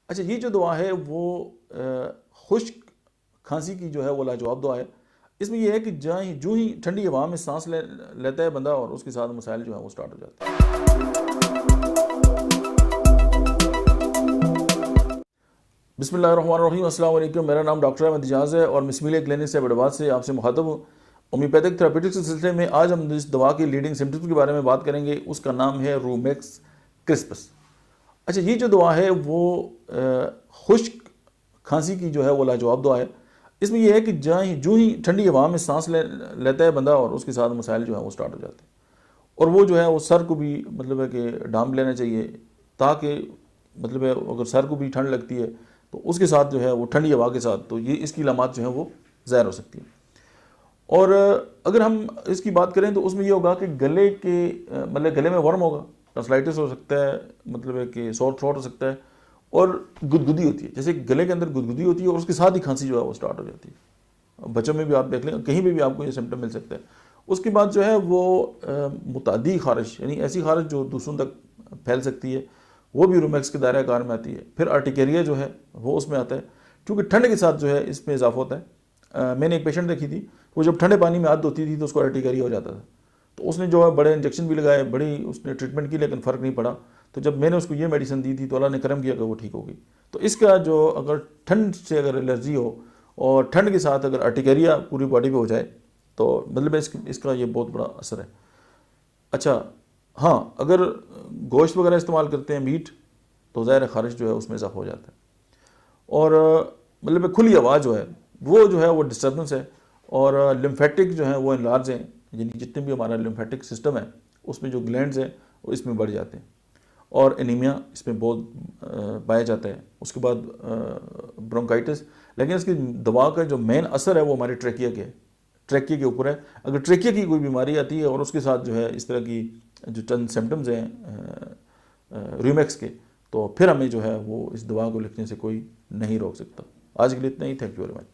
अच्छा, ये जो दुआ है वो खुश्क खांसी की जो है वो लाजवाब दुआ है। इसमें यह है कि जो ही ठंडी हवा में सांस लेता है बंदा और उसके साथ मसाइल जो है वो स्टार्ट हो जाते हैं। बिस्मिल्लाहिर्रहमानिर्रहीम, अस्सलाम वालेकुम। मेरा नाम डॉक्टर अहमद इजाज़ है और मिसमिलिया क्लिनिक से बड़बाद से आपसे मुखातब हूँ। होम्योपैथिक थेरेपेटिक्स के सिलसिले में आज हम इस दवा की लीडिंग सिम्टम्स के बारे में बात करेंगे। उसका नाम है रूमेक्स क्रिस्पस। अच्छा, ये जो दवा है वो खुश्क खांसी की जो है वो लाजवाब दवा है। इसमें यह है कि जो ही ठंडी हवा में सांस लेता है बंदा और उसके साथ मसाइल जो है वो स्टार्ट हो जाते हैं। और वो जो है वो सर को भी मतलब है कि डांप लेना चाहिए, ताकि मतलब है अगर सर को भी ठंड लगती है तो उसके साथ जो है वो ठंडी हवा के साथ तो ये इसकी लामात जो है वो ज़ाहिर हो सकती है। और अगर हम इसकी बात करें तो उसमें ये होगा कि गले के मतलब गले में वर्म होगा, टॉन्सिलाइटिस हो सकता है, मतलब है कि सोर थ्रोट हो सकता है, और गुदगुदी होती है। जैसे गले के अंदर गुदगुदी होती है और उसके साथ ही खांसी जो है वो स्टार्ट हो जाती है। बच्चों में भी आप देख लें, कहीं भी आपको ये सिम्टम मिल सकता है। उसके बाद जो है वो मुतादी खारिश, यानी ऐसी खारिश जो दूसरों तक फैल सकती है, वो भी रूमेक्स के दायरे कार में आती है। फिर आर्टिकेरिया जो है वो उसमें आता है, क्योंकि ठंड के साथ जो है इसमें इजाफा होता है। मैंने एक पेशेंट देखी थी, वो जब ठंडे पानी में आदत होती थी तो उसको आर्टिकेरिया हो जाता था। तो उसने जो है बड़े इंजेक्शन भी लगाए, बड़ी उसने ट्रीटमेंट की, लेकिन फ़र्क नहीं पड़ा। तो जब मैंने उसको ये मेडिसिन दी थी तो अल्लाह ने करम किया कि वो ठीक हो गई। तो इसका जो अगर ठंड से अगर एलर्जी हो और ठंड के साथ अगर आर्टिकेरिया पूरी बॉडी पे हो जाए तो मतलब इसका ये बहुत बड़ा असर है। अच्छा हाँ, अगर गोश्त वगैरह इस्तेमाल करते हैं, मीट, तो ज़ाहिर खारिश जो है उसमें इजाफा हो जाता है। और मतलब खुली आवाज़ जो है वो डिस्टर्बेंस है। और लिम्फेटिक जो है वो इनलार्ज हैं, यानी जितने भी हमारा लिम्फेटिक सिस्टम है उसमें जो ग्लैंड्स हैं वो इसमें बढ़ जाते हैं। और एनीमिया इसमें बहुत पाया जाता है। उसके बाद ब्रोंकाइटिस। लेकिन इसकी दवा का जो मेन असर है वो हमारे ट्रैकिया के ऊपर है। अगर ट्रैकिया की कोई बीमारी आती है और उसके साथ जो है इस तरह की जो चंद सिम्टम्स हैं रूमेक्स के, तो फिर हमें जो है वो इस दवा को लिखने से कोई नहीं रोक सकता। आज के लिए इतना ही। Thank you very much.